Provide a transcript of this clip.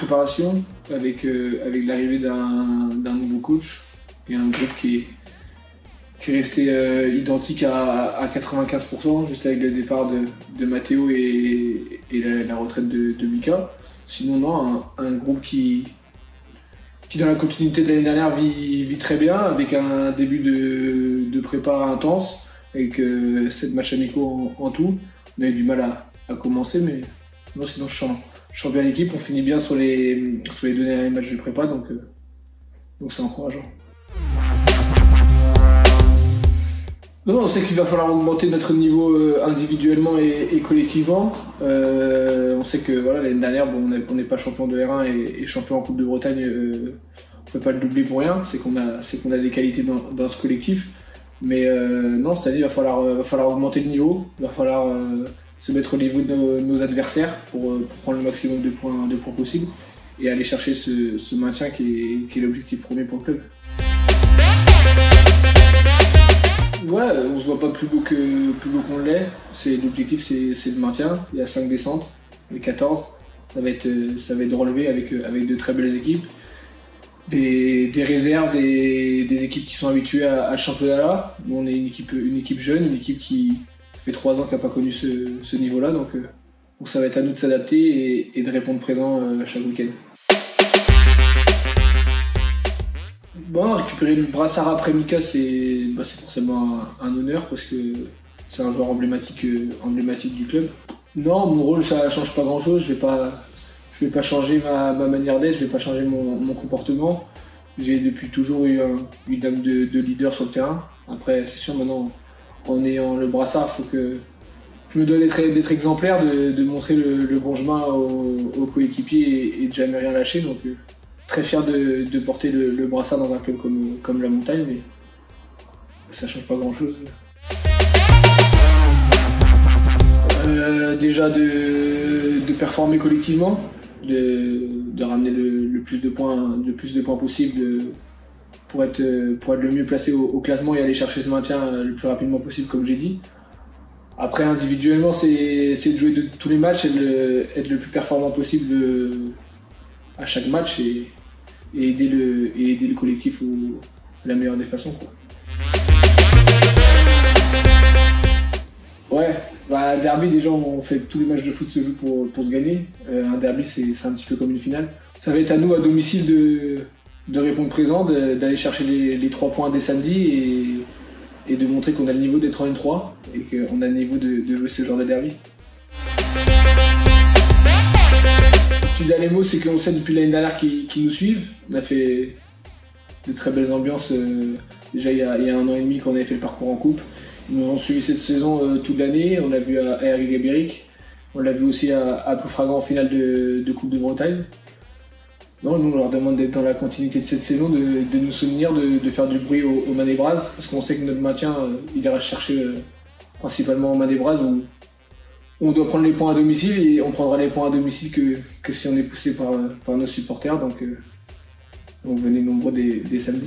préparation avec l'arrivée d'un nouveau coach et un groupe qui est resté identique à 95%, juste avec le départ de Matteo et la retraite de Mika. Sinon, non, un groupe qui dans la continuité de l'année dernière vit très bien, avec un début de prépa intense, avec 7 matchs amicaux en tout. On a eu du mal à commencer, mais non, sinon je sens bien l'équipe. On finit bien sur les 2 derniers matchs de prépa, donc c'est encourageant. Non, on sait qu'il va falloir augmenter notre niveau individuellement et collectivement. On sait que voilà, l'année dernière, bon, on n'est pas champion de R1 et champion en Coupe de Bretagne. On ne fait pas le doubler pour rien. C'est qu'on a des qualités dans ce collectif. Mais non, cette année, il va falloir augmenter le niveau. Il va falloir se mettre au niveau de nos adversaires pour prendre le maximum de points possibles et aller chercher ce maintien qui est l'objectif premier pour le club. Ouais, on se voit pas plus beau qu'on l'est. L'objectif, c'est le maintien. Il y a 5 descentes, les 14. Ça va être relevé avec de très belles équipes. Des réserves, des équipes qui sont habituées à ce championnat-là. On est une équipe jeune, une équipe qui fait 3 ans qui n'a pas connu ce niveau-là. Donc ça va être à nous de s'adapter et de répondre présent chaque week-end. Bon, récupérer le brassard après Mika, c'est forcément un honneur parce que c'est un joueur emblématique du club. Non, mon rôle, ça change pas grand-chose. Je vais pas changer ma manière d'être, je vais pas changer mon comportement. J'ai depuis toujours eu une âme de leader sur le terrain. Après, c'est sûr, maintenant, en ayant le brassard, il faut que je me dois d'être exemplaire, de montrer le bon chemin aux coéquipiers et de jamais rien lâcher. Donc, très fier de porter le brassard dans un club comme la Montagne, mais ça change pas grand-chose. Déjà de performer collectivement, de ramener le plus de points possible pour être le mieux placé au classement et aller chercher ce maintien le plus rapidement possible, comme j'ai dit. Après, individuellement, c'est de jouer de tous les matchs et être le plus performant possible à chaque match et aider le collectif de la meilleure des façons, quoi. Ouais, un derby, déjà, on fait tous les matchs de foot se jouent pour se gagner. Un derby, c'est un petit peu comme une finale. Ça va être à nous, à domicile, de répondre présent, d'aller chercher les 3 points dès samedi et de montrer qu'on a le niveau d'être en N3 et qu'on a le niveau de jouer ce genre de derby. Le dernier mot, c'est qu'on sait depuis l'année dernière qu'ils nous suivent. On a fait de très belles ambiances. Déjà, il y a 1 an et demi qu'on avait fait le parcours en coupe. Ils nous ont suivi cette saison toute l'année. On l'a vu à Eric-Gabéric. On l'a vu aussi à Ploufragan en finale de Coupe de Bretagne. Non, nous, on leur demande d'être dans la continuité de cette saison, de nous souvenir, de faire du bruit au Mané-Braz, parce qu'on sait que notre maintien, il ira chercher principalement au Mané-Braz, où on doit prendre les points à domicile et on prendra les points à domicile que si on est poussé par nos supporters. Donc venez nombreux dès samedi.